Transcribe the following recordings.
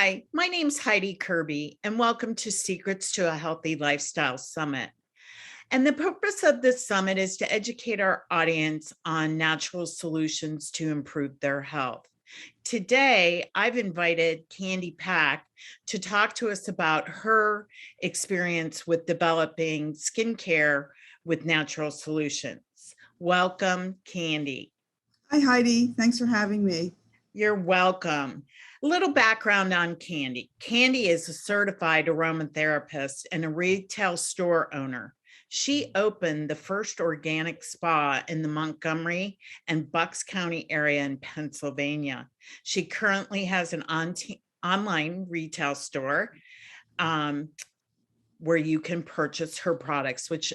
Hi, my name's Heidi Kirby, and welcome to Secrets to a Healthy Lifestyle Summit. And the purpose of this summit is to educate our audience on natural solutions to improve their health. Today, I've invited Candy Pack to talk to us about her experience with developing skincare with natural solutions. Welcome, Candy. Hi, Heidi. Thanks for having me. You're welcome. A little background on Candy. Candy is a certified aromatherapist and a retail store owner. She opened the first organic spa in the Montgomery and Bucks County area in Pennsylvania. She currently has an online retail store where you can purchase her products, which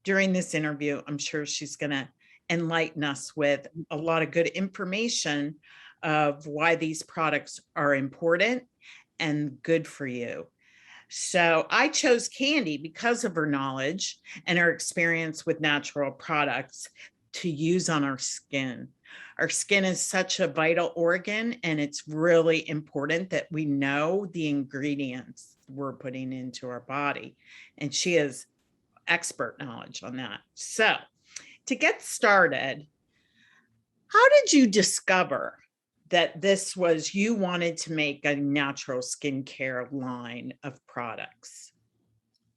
during this interview, I'm sure she's going to enlighten us with a lot of good information of why these products are important and good for you. So I chose Candy because of her knowledge and her experience with natural products to use on our skin. Our skin is such a vital organ, and it's really important that we know the ingredients we're putting into our body. And she has expert knowledge on that. So to get started, how did you discover that this was you wanted to make a natural skincare line of products?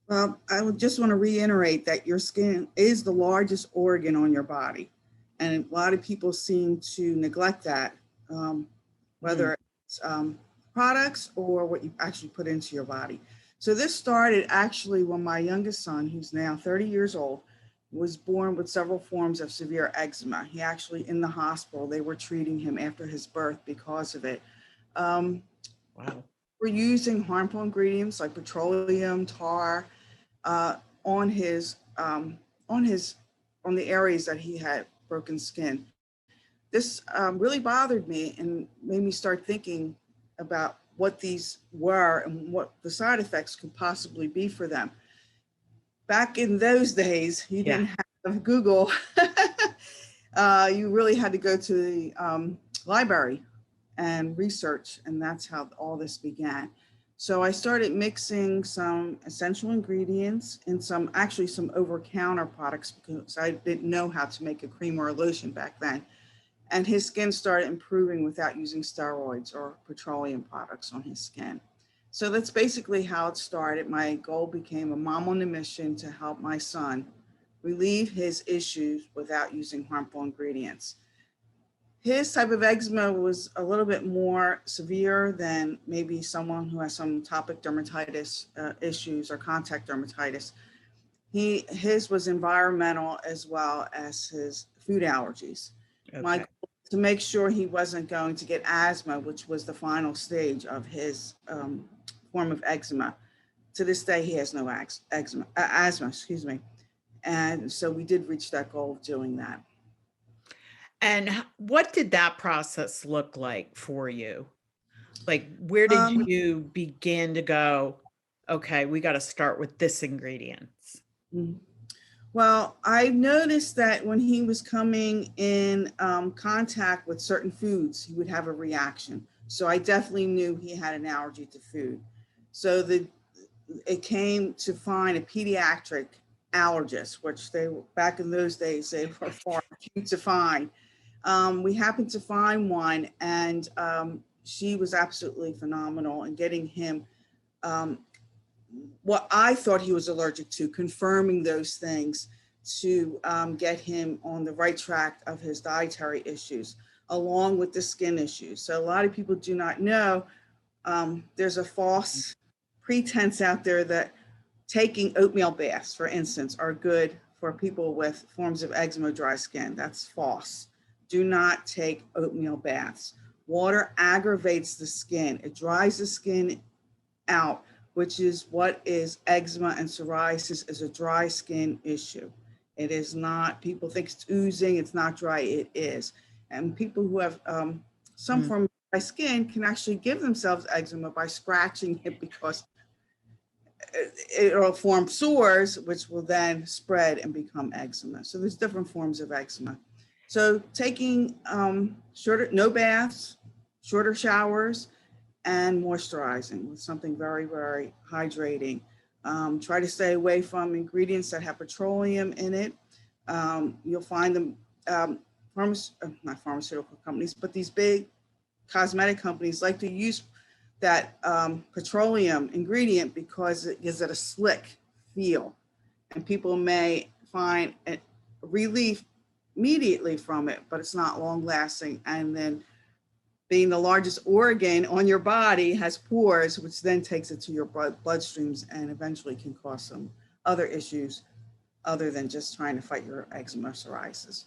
Well, I would just want to reiterate that your skin is the largest organ on your body. And a lot of people seem to neglect that, whether it's products or what you actually put into your body. So this started actually when my youngest son, who's now 30 years old, was born with several forms of severe eczema. He actually, in the hospital, they were treating him after his birth because of it. Wow. We're using harmful ingredients like petroleum, tar, on the areas that he had broken skin. This really bothered me and made me start thinking about what these were and what the side effects could possibly be for them. Back in those days, you didn't have Google. You really had to go to the library and research, and that's how all this began. So I started mixing some essential ingredients and some over-counter products because I didn't know how to make a cream or a lotion back then. And his skin started improving without using steroids or petroleum products on his skin. So that's basically how it started. My goal became a mom on a mission to help my son relieve his issues without using harmful ingredients. His type of eczema was a little bit more severe than maybe someone who has some atopic dermatitis issues or contact dermatitis. His was environmental as well as his food allergies. Okay. My goal was to make sure he wasn't going to get asthma, which was the final stage of his form of eczema. To this day, he has no asthma, and so we did reach that goal of doing that. And what did that process look like for you? Like, where did you begin to go, okay, we got to start with this ingredients? Well, I noticed that when he was coming in contact with certain foods, he would have a reaction. So I definitely knew he had an allergy to food. So it came to find a pediatric allergist, which back in those days, they were far few to find. We happened to find one, and she was absolutely phenomenal in getting him what I thought he was allergic to, confirming those things to get him on the right track of his dietary issues, along with the skin issues. So a lot of people do not know there's a false pretense out there that taking oatmeal baths, for instance, are good for people with forms of eczema, dry skin. That's false. Do not take oatmeal baths. Water aggravates the skin. It dries the skin out, which is what is eczema and psoriasis, is a dry skin issue. It is not, people think it's oozing, it's not dry, it is. And people who have some form of dry skin can actually give themselves eczema by scratching it, because it'll form sores, which will then spread and become eczema. So there's different forms of eczema. So taking no baths, shorter showers, and moisturizing with something very, very hydrating. Try to stay away from ingredients that have petroleum in it. You'll find them, not pharmaceutical companies, but these big cosmetic companies like to use that petroleum ingredient because it gives it a slick feel. And people may find a relief immediately from it, but it's not long lasting. And then being the largest organ on your body has pores, which then takes it to your bloodstreams and eventually can cause some other issues other than just trying to fight your eczema or psoriasis.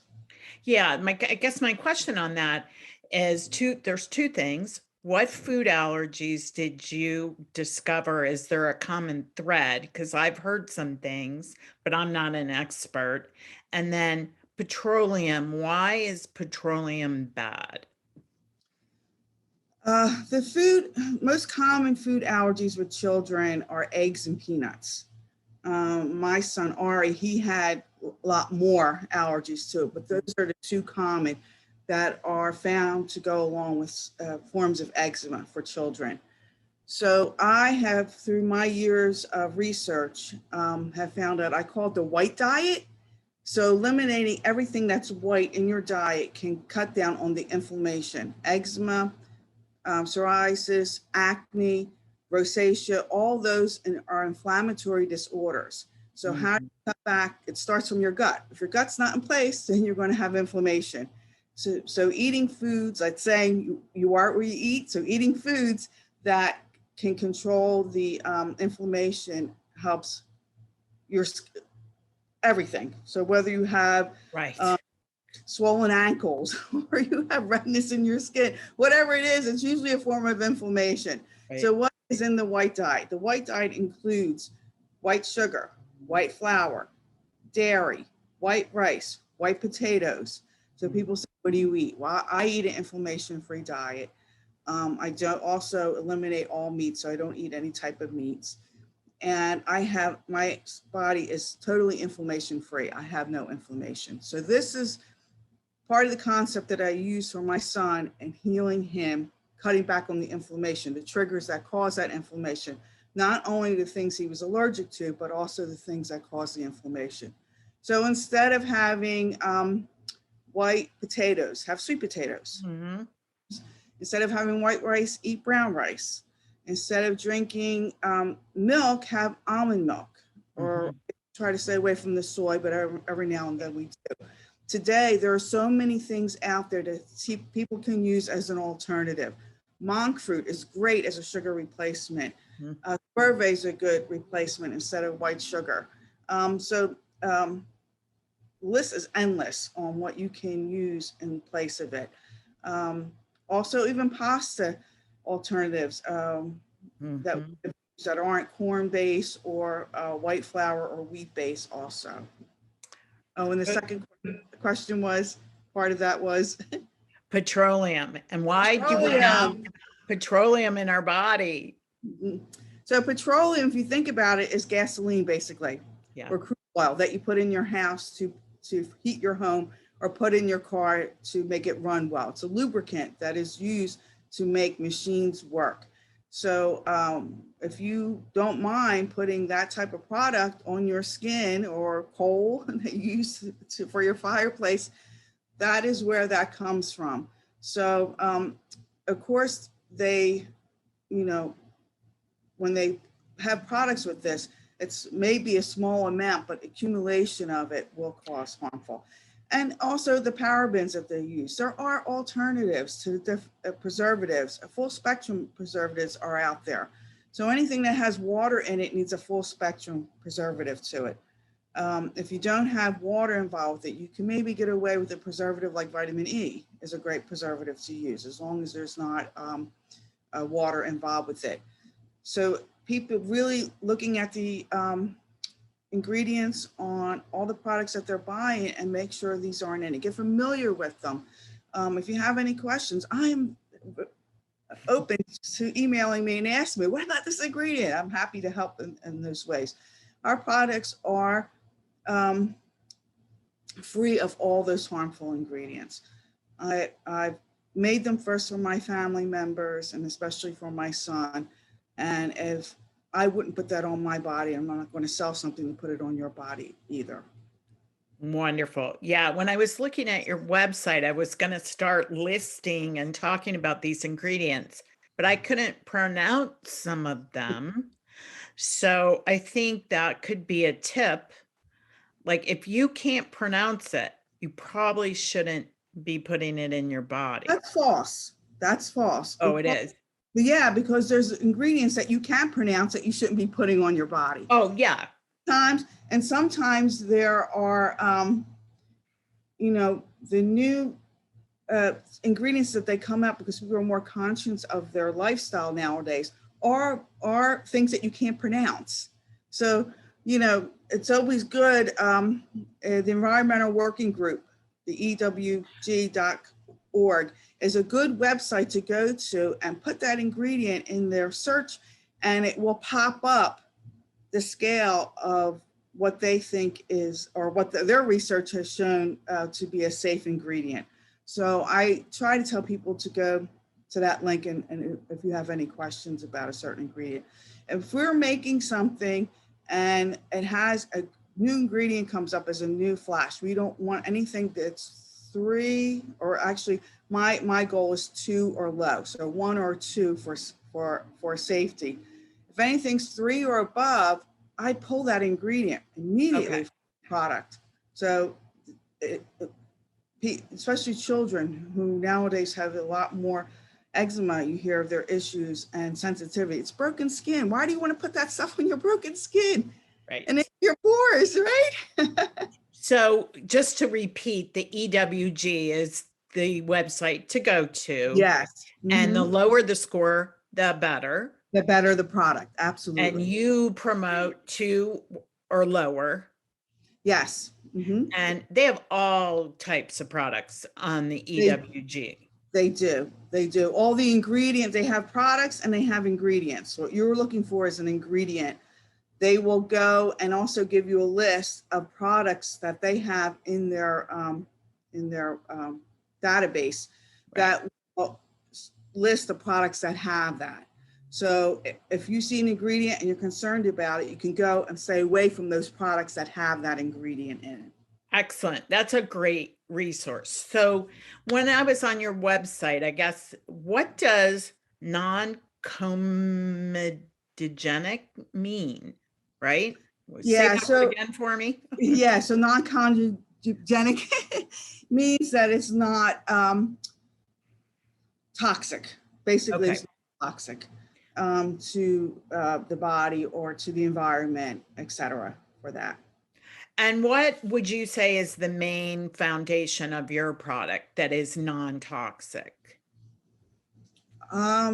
Yeah, I guess my question on that is there's two things. What food allergies did you discover? Is there a common thread? Because I've heard some things, but I'm not an expert. And then petroleum, why is petroleum bad? Most common food allergies with children are eggs and peanuts. My son Ari, he had a lot more allergies too, but those are the two common that are found to go along with forms of eczema for children. So I have, through my years of research, have found out I call it the white diet. So eliminating everything that's white in your diet can cut down on the inflammation, eczema, psoriasis, acne, rosacea, all those are inflammatory disorders. So how do you cut back? It starts from your gut. If your gut's not in place, then you're going to have inflammation. So eating foods, like saying you are what you eat. So eating foods that can control the inflammation helps your everything. So whether you have Right. swollen ankles or you have redness in your skin, whatever it is, it's usually a form of inflammation. Right. So what is in the white diet? The white diet includes white sugar, white flour, dairy, white rice, white potatoes. So people say, what do you eat? Well, I eat an inflammation-free diet. I don't also eliminate all meat, so I don't eat any type of meats. And my body is totally inflammation-free. I have no inflammation. So this is part of the concept that I use for my son and healing him, cutting back on the inflammation, the triggers that cause that inflammation, not only the things he was allergic to, but also the things that cause the inflammation. So instead of having white potatoes, have sweet potatoes. Mm-hmm. Instead of having white rice, eat brown rice. Instead of drinking milk, have almond milk, or try to stay away from the soy, but every now and then we do. Today, there are so many things out there that people can use as an alternative. Monk fruit is great as a sugar replacement. Verve is a good replacement instead of white sugar. List is endless on what you can use in place of it. Also, even pasta alternatives that aren't corn-based or white flour or wheat-based also. Oh, and the second question was, part of that was petroleum. And why do we have petroleum in our body? So petroleum, if you think about it, is gasoline basically, or crude oil that you put in your house to heat your home or put in your car to make it run well. It's a lubricant that is used to make machines work. So if you don't mind putting that type of product on your skin or coal that you use for your fireplace, that is where that comes from. So of course they, when they have products with this, it's maybe a small amount, but accumulation of it will cause harmful. And also the parabens that they use. There are alternatives to the preservatives. Full spectrum preservatives are out there. So anything that has water in it needs a full spectrum preservative to it. If you don't have water involved with it, you can maybe get away with a preservative like vitamin E is a great preservative to use, as long as there's not water involved with it. So people really looking at the ingredients on all the products that they're buying and make sure these aren't in it. Get familiar with them. If you have any questions, I'm open to emailing me and ask me, what about this ingredient? I'm happy to help in those ways. Our products are free of all those harmful ingredients. I've made them first for my family members and especially for my son. And if I wouldn't put that on my body, I'm not going to sell something to put it on your body either. Wonderful. Yeah, when I was looking at your website, I was going to start listing and talking about these ingredients, but I couldn't pronounce some of them. So I think that could be a tip. Like if you can't pronounce it, you probably shouldn't be putting it in your body. That's false. That's false. Oh, it is. Yeah, because there's ingredients that you can pronounce that you shouldn't be putting on your body. Oh, yeah. Sometimes there are, the new ingredients that they come out because people are more conscious of their lifestyle nowadays are things that you can't pronounce. So, it's always good. The Environmental Working Group, the EWG.org, is a good website to go to and put that ingredient in their search, and it will pop up the scale of what they think is, or what their research has shown to be a safe ingredient. So I try to tell people to go to that link and if you have any questions about a certain ingredient. If we're making something and it has a new ingredient comes up as a new flash, we don't want anything that's 3, or actually my goal is 2 or low. So 1 or 2 for safety. If anything's 3 or above, I pull that ingredient immediately from the product. So especially children who nowadays have a lot more eczema, you hear of their issues and sensitivity. It's broken skin. Why do you want to put that stuff on your broken skin? Right. And it's your pores, right? So just to repeat, the EWG is the website to go to. Yes. And the lower the score, the better. The better the product. Absolutely. And you promote 2 or lower. Yes. And they have all types of products on the EWG. They do. All the ingredients, they have products and they have ingredients. What you're looking for is an ingredient. They will go and also give you a list of products that they have in their database that will list the products that have that. So if you see an ingredient and you're concerned about it, you can go and stay away from those products that have that ingredient in it. Excellent. That's a great resource. So when I was on your website, I guess, what does non-comedogenic mean, right? Yeah. Say that again for me. Yeah. So non-comedogenic means that it's not toxic. Basically, it's not toxic to the body or to the environment, etc. for that. And what would you say is the main foundation of your product that is non-toxic?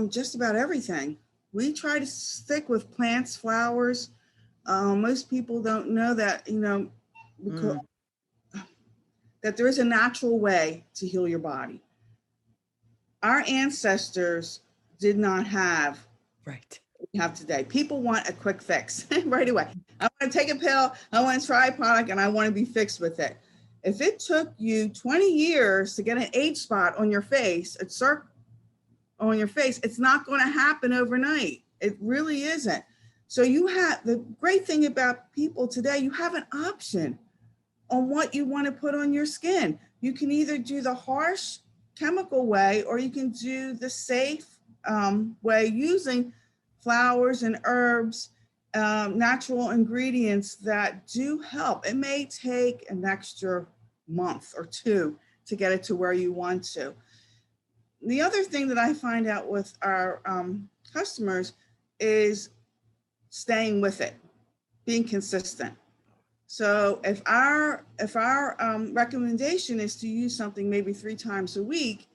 Just about everything. We try to stick with plants, flowers. Most people don't know that, because that there is a natural way to heal your body. Our ancestors did not have what we have today. People want a quick fix right away. I want to take a pill, I want to try a product, and I want to be fixed with it. If it took you 20 years to get an age spot on your face, it's not going to happen overnight. It really isn't. So the great thing about people today, you have an option on what you want to put on your skin. You can either do the harsh chemical way, or you can do the safe way using flowers and herbs, natural ingredients that do help. It may take an extra month or 2 to get it to where you want to. The other thing that I find out with our customers is staying with it, being consistent. So if our recommendation is to use something maybe 3 times a week,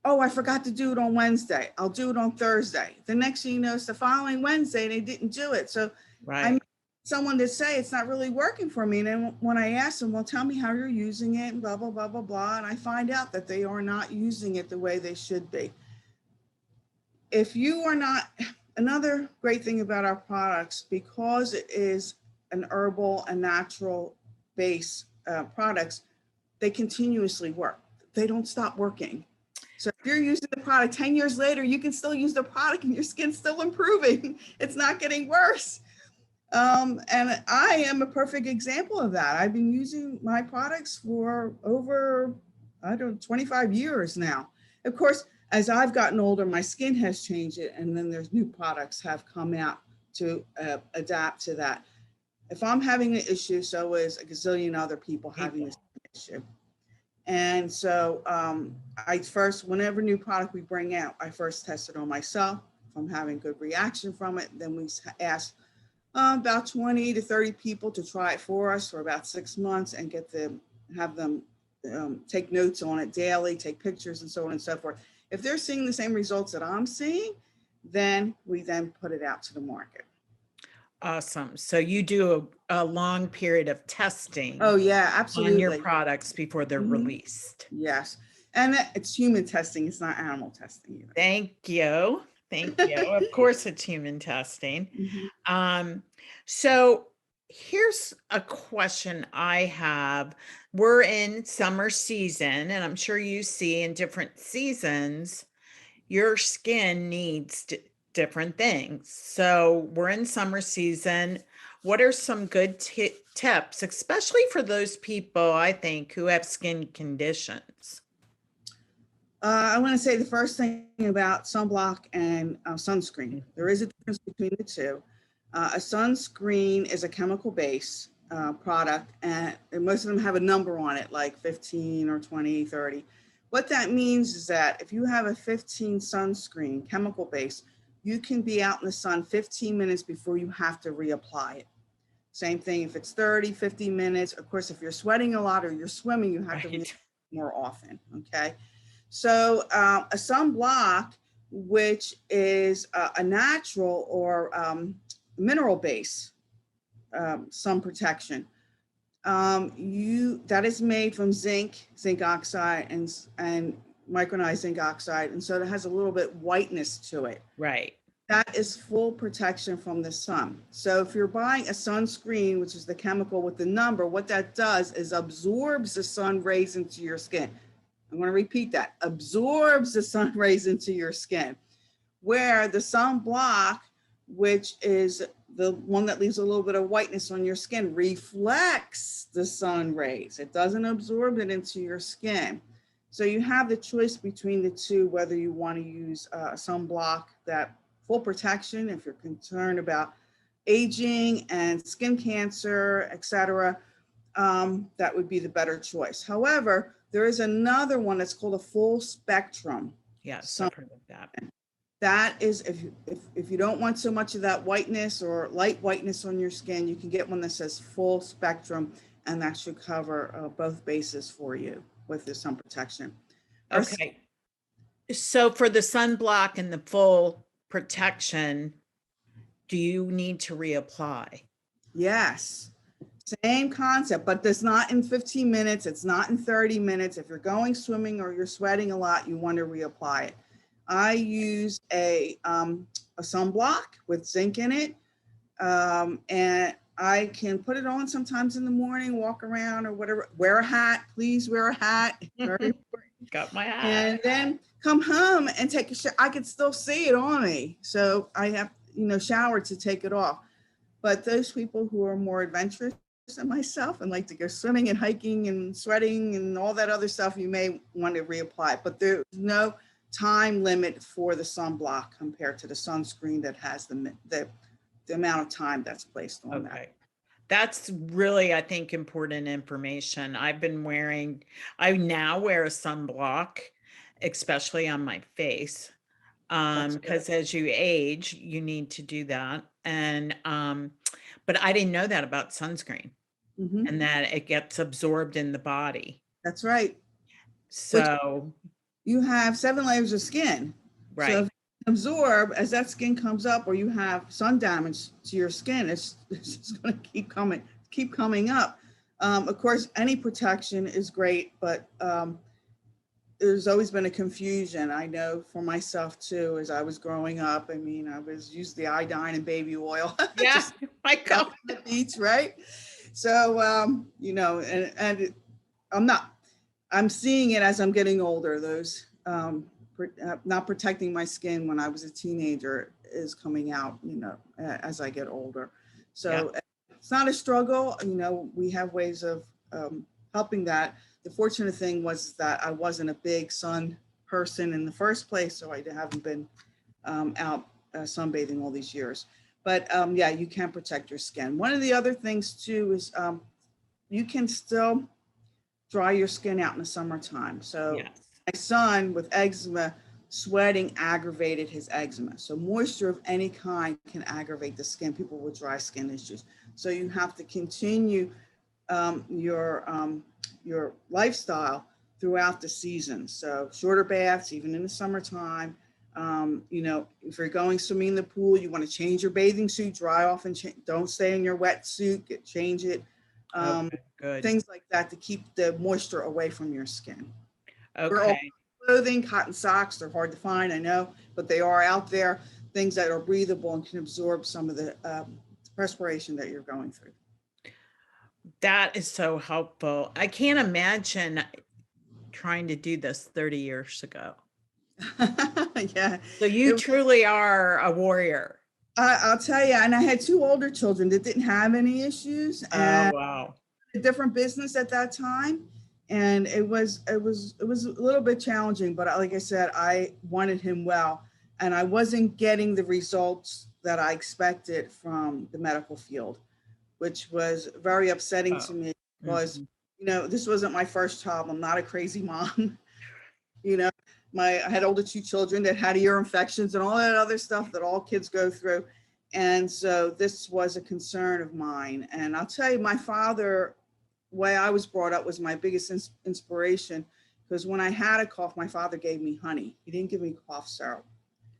oh, I forgot to do it on Wednesday, I'll do it on Thursday. The next thing you know, it's the following Wednesday and they didn't do it. So I met someone to say it's not really working for me. And then when I ask them, well, tell me how you're using it and blah, blah, blah, blah, blah. And I find out that they are not using it the way they should be. If you are not, another great thing about our products, because it is an herbal and natural base products, they continuously work. they don't stop working. So if you're using the product 10 years later, you can still use the product and your skin's still improving. It's not getting worse. And I am a perfect example of that. I've been using my products for over, 25 years now. Of course, as I've gotten older, my skin has changed it, and then there's new products have come out to adapt to that. If I'm having an issue, so is a gazillion other people having this issue. And so I first, whenever new product we bring out, I first test it on myself. If I'm having good reaction from it, then we ask about 20 to 30 people to try it for us for about 6 months and have them take notes on it daily, take pictures and so on and so forth. If they're seeing the same results that I'm seeing, then we then put it out to the market. Awesome. So you do a long period of testing Oh yeah, on absolutely. your products before they're released. Yes. And it's human testing. It's not animal testing either. Thank you. Thank you. Of course, it's human testing. So here's a question I have. We're in summer season, and I'm sure you see in different seasons, your skin needs different things. So we're in summer season. What are some good tips, especially for those people, I think, who have skin conditions? I want to say the first thing about sunblock and sunscreen. There is a difference between the two. A sunscreen is a chemical base product, and most of them have a number on it, like 15 or 20, 30. What that means is that if you have a 15 sunscreen, chemical base, you can be out in the sun 15 minutes before you have to reapply it. Same thing if it's 30, 50 minutes. Of course, if you're sweating a lot or you're swimming, you have to reapply more often, okay? So a sunblock, which is a natural or mineral base sun protection, that is made from zinc oxide and micronized zinc oxide, and so it has a little bit whiteness to it. Right. That is full protection from the sun. So if you're buying a sunscreen, which is the chemical with the number, what that does is absorbs the sun rays into your skin. I'm going to repeat that, absorbs the sun rays into your skin, where the sunblock, which is the one that leaves a little bit of whiteness on your skin, reflects the sun rays. It doesn't absorb it into your skin. So you have the choice between the two, whether you want to use a sunblock that full protection, if you're concerned about aging and skin cancer, etc., that would be the better choice. However, there is another one that's called a full spectrum. Yes, I've heard of that. That is, if you don't want so much of that whiteness or light whiteness on your skin, you can get one that says full spectrum, and that should cover both bases for you with the sun protection. Okay. So for the sunblock and the full protection, do you need to reapply? Yes. Same concept, but it's not in 15 minutes. It's not in 30 minutes. If you're going swimming or you're sweating a lot, you want to reapply it. I use a sunblock with zinc in it, and I can put it on sometimes in the morning, walk around or whatever. Wear a hat, please wear a hat. Very important. Got my hat. And then come home and take a shower. I can still see it on me, so I have shower to take it off. But those people who are more adventurous than myself and like to go swimming and hiking and sweating and all that other stuff, you may want to reapply. But there's no time limit for the sunblock compared to the sunscreen that has the amount of time that's placed on that. That's really, I think, important information. I now wear a sunblock, especially on my face, because as you age, you need to do that. And but I didn't know that about sunscreen, and that it gets absorbed in the body. That's right. So you have 7 layers of skin. Right. So if you absorb, as that skin comes up, or you have sun damage to your skin, it's just going to keep coming up. Of course, any protection is great, but there's always been a confusion. I know for myself too, as I was growing up. I mean, I was used the iodine and baby oil. Yeah, my God. The beach, right? So, and I'm not. I'm seeing it as I'm getting older. Those not protecting my skin when I was a teenager is coming out, as I get older. Yeah. So it's not a struggle. We have ways of helping that. The fortunate thing was that I wasn't a big sun person in the first place, so I haven't been out sunbathing all these years. But yeah, you can protect your skin. One of the other things too is you can still dry your skin out in the summertime. So Yes. my son with eczema, sweating aggravated his eczema. So moisture of any kind can aggravate the skin, people with dry skin issues. So you have to continue your lifestyle throughout the season. So shorter baths, even in the summertime. If you're going swimming in the pool, you want to change your bathing suit, dry off, and don't stay in your wetsuit, change it. Okay, good. Things like that to keep the moisture away from your skin. We're all Okay. clothing, cotton socks, they're hard to find, I know, but they are out there, things that are breathable and can absorb some of the perspiration that you're going through. That is so helpful. I can't imagine trying to do this 30 years ago. Yeah, So you truly are a warrior. I'll tell you, and I had two older children that didn't have any issues, Oh, and wow. a different business at that time, and it was a little bit challenging, but like I said, I wanted him well, and I wasn't getting the results that I expected from the medical field, which was very upsetting to Oh. me because Mhm. this wasn't my first child. I'm not a crazy mom. you know I had older two children that had ear infections and all that other stuff that all kids go through, and so this was a concern of mine. And I'll tell you, my father, way I was brought up, was my biggest inspiration, because when I had a cough, my father gave me honey. He didn't give me cough syrup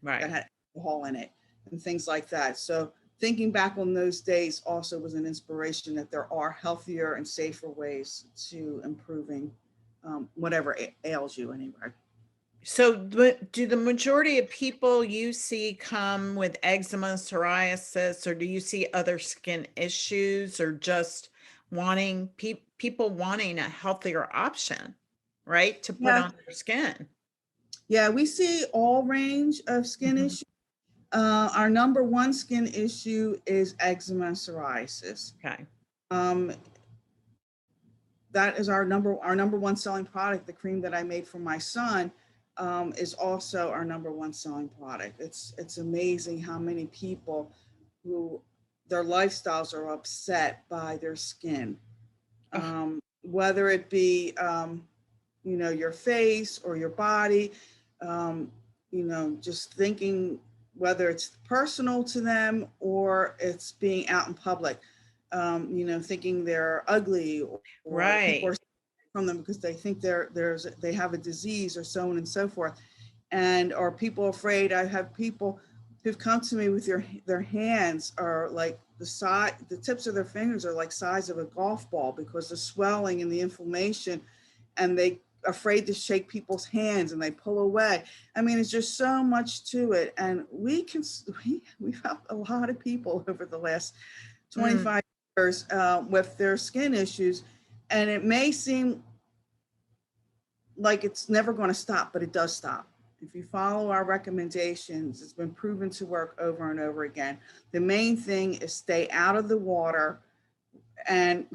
that Right. had alcohol in it and things like that. So thinking back on those days also was an inspiration that there are healthier and safer ways to improving whatever ails you anyway. So do the majority of people you see come with eczema, psoriasis, or do you see other skin issues, or just wanting people wanting a healthier option, right, to put Yeah, on their skin? yeah, we see all range of skin Mhm. issues. Our number one skin issue is eczema and psoriasis. Okay. Um, that is our number one selling product. The cream that I made for my son is also our number one selling product. It's amazing how many people who their lifestyles are upset by their skin, Oh, whether it be your face or your body, just thinking whether it's personal to them or it's being out in public, thinking they're ugly, or people right. are from them because they think they have a disease or so on and so forth. And are people afraid? I have people who've come to me with their hands are like the tips of their fingers are like size of a golf ball because the swelling and the inflammation, and they afraid to shake people's hands and they pull away. I mean, it's just so much to it. And we've helped a lot of people over the last Mm, 25 years with their skin issues. And it may seem like it's never going to stop, but it does stop. If you follow our recommendations, it's been proven to work over and over again. The main thing is stay out of the water and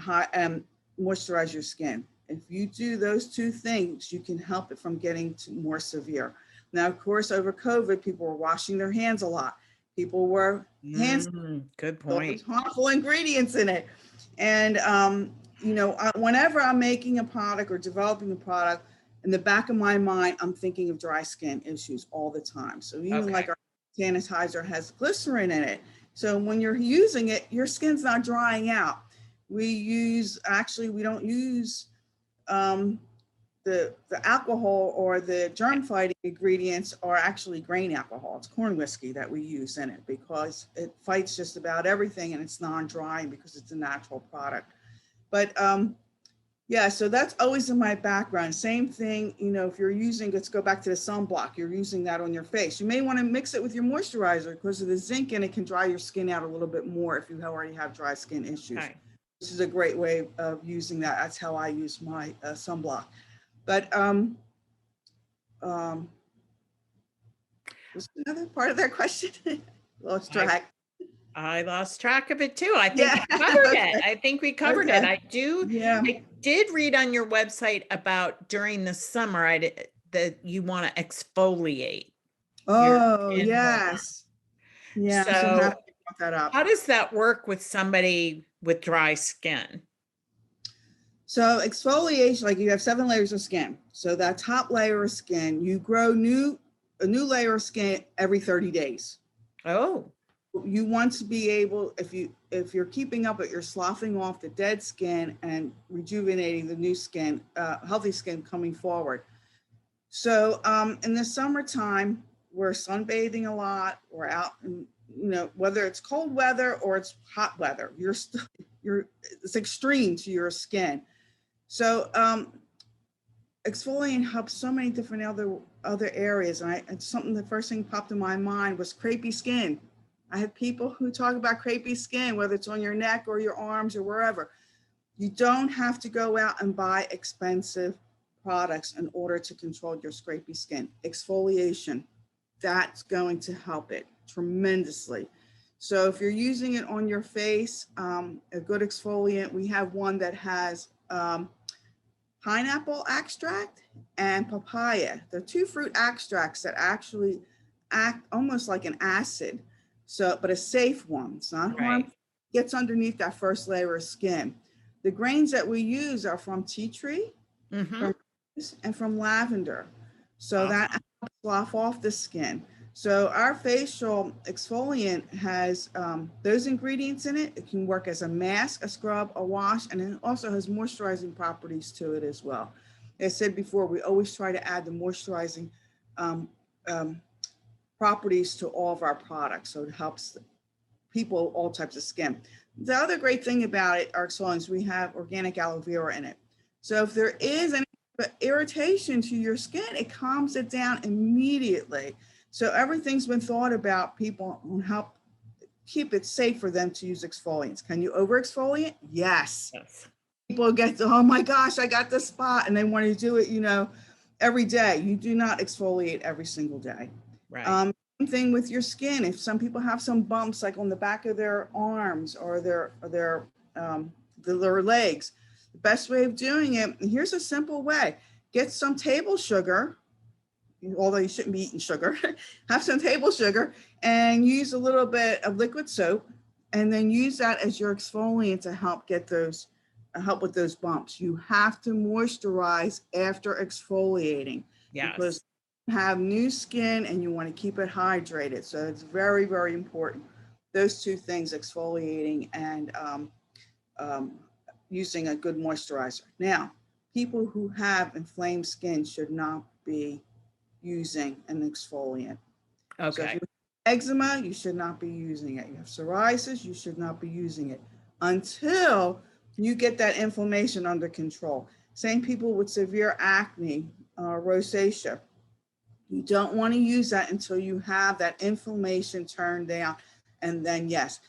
moisturize your skin. If you do those two things, you can help it from getting to more severe. Now, of course, over COVID, people were washing their hands a lot. People were hands, good those point. harmful ingredients in it. And, whenever I'm making a product or developing a product, in the back of my mind, I'm thinking of dry skin issues all the time. So even Okay. like our sanitizer has glycerin in it. So when you're using it, your skin's not drying out. We don't use the alcohol or the germ fighting ingredients are actually grain alcohol. It's corn whiskey that we use in it because it fights just about everything, and it's non-drying because it's a natural product. But yeah, so that's always in my background. Same thing, if you're using, let's go back to the sunblock, you're using that on your face. You may want to mix it with your moisturizer because of the zinc, and it can dry your skin out a little bit more if you already have dry skin issues. Okay. This is a great way of using that. That's how I use my sunblock. But um, what's another part of that question? Lost I track. I lost track of it too. I think Yeah. we covered Okay. it. I think we covered it. Okay. Yeah. I did read on your website about during the summer, that you want to exfoliate your Oh, skin more. yes. Yeah, I'm so So happy you brought that up. how does that work with somebody with dry skin? So exfoliation, like you have 7 layers of skin. So that top layer of skin, you grow a new layer of skin every 30 days. Oh, You want to be able, if you're keeping up it, you're sloughing off the dead skin and rejuvenating the new skin, healthy skin coming forward. So in the summertime, we're sunbathing a lot. We're out, and whether it's cold weather or it's hot weather, it's extreme to your skin. So exfoliant helps so many different other areas. And something, the first thing popped in my mind was crepey skin. I had people who talk about crepey skin, whether it's on your neck or your arms or wherever. You don't have to go out and buy expensive products in order to control your scrapey skin. Exfoliation, that's going to help it tremendously. So if you're using it on your face, a good exfoliant, we have one that has pineapple extract and papaya. They're two fruit extracts that actually act almost like an acid. So, but a safe one. It's not right. harmful. Gets underneath that first layer of skin. The grains that we use are from tea tree, Mm-hmm. from and from lavender. So that Awesome. helps slough off the skin. So our facial exfoliant has those ingredients in it. It can work as a mask, a scrub, a wash, and it also has moisturizing properties to it as well. As I said before, we always try to add the moisturizing um, um, properties to all of our products. So it helps people, all types of skin. The other great thing about it, our exfoliants, we have organic aloe vera in it. So if there is any irritation to your skin, it calms it down immediately. So everything's been thought about people on how keep it safe for them to use exfoliants. Can you over exfoliate? Yes. Yes. People get to, oh my gosh, I got this spot, and they want to do it, every day. You do not exfoliate every single day. Right. Same thing with your skin. If some people have some bumps, like on the back of their arms or their legs, the best way of doing it, here's a simple way: get some table sugar, although you shouldn't be eating sugar. Have some table sugar and use a little bit of liquid soap, and then use that as your exfoliant to help with those bumps. You have to moisturize after exfoliating because Yes. you have new skin and you want to keep it hydrated. So it's very, very important. Those two things, exfoliating and um, using a good moisturizer. Now, people who have inflamed skin should not be using an exfoliant. So if Okay. you have eczema, you should not be using it. You have psoriasis, you should not be using it until you get that inflammation under control. Same people with severe acne, rosacea. You don't want to use that until you have that inflammation turned down. And then, yes,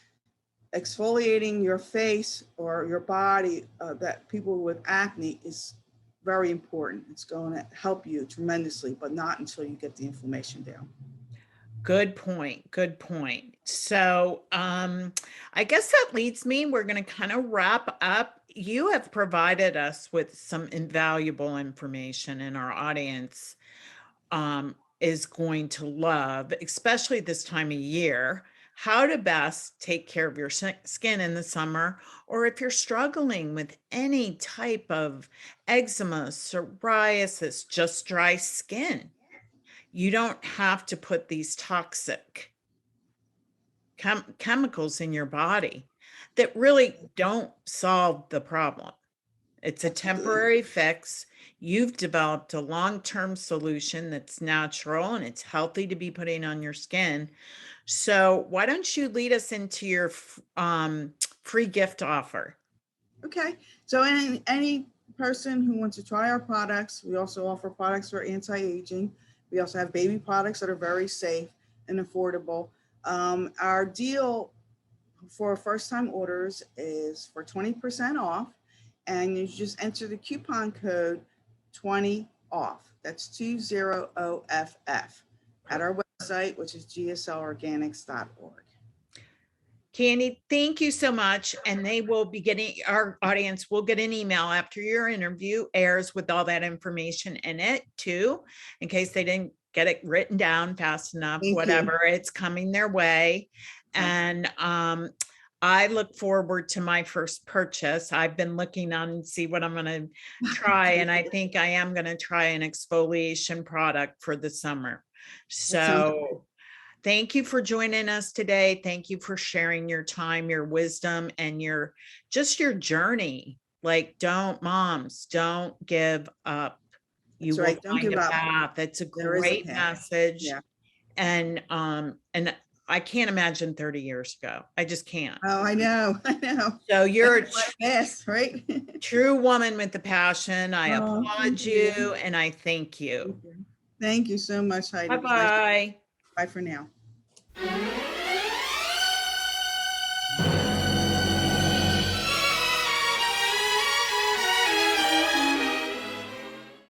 exfoliating your face or your body, that people with acne, is very important. It's going to help you tremendously, but not until you get the inflammation down. Good point. Good point. So, I guess that leads me, we're going to kind of wrap up. You have provided us with some invaluable information, and our audience is going to love, especially this time of year, how to best take care of your skin in the summer, or if you're struggling with any type of eczema, psoriasis, just dry skin. You don't have to put these toxic chemicals in your body that really don't solve the problem. It's a Absolutely. temporary fix. You've developed a long-term solution that's natural and it's healthy to be putting on your skin. So why don't you lead us into your free gift offer? Okay. So any person who wants to try our products, we also offer products for anti-aging. We also have baby products that are very safe and affordable. Our deal for first time orders is for 20% off, and you just enter the coupon code 20 off. That's 20 OFF at our website, which is gslorganics.org. Candy, thank you so much. And they will be getting, our audience will get an email after your interview airs with all that information in it too, in case they didn't get it written down fast enough, Thank you. whatever, it's coming their way. Okay. And I look forward to my first purchase. I've been looking on and see what I'm gonna try, and I think I am gonna try an exfoliation product for the summer. sounds great. So thank you for joining us today. Thank you for sharing your time, your wisdom, and your journey. Like, moms, don't give up. You That's will right. Don't find give a up. path. It's a There is a great path. message. Yeah. And I can't imagine 30 years ago. I just can't. Oh, I know. I know. So you're a Yes, right? true woman with the passion. I Oh, applaud thank you you. and I thank you. Thank you so much, Heidi. It was nice. Bye-bye. Bye for now.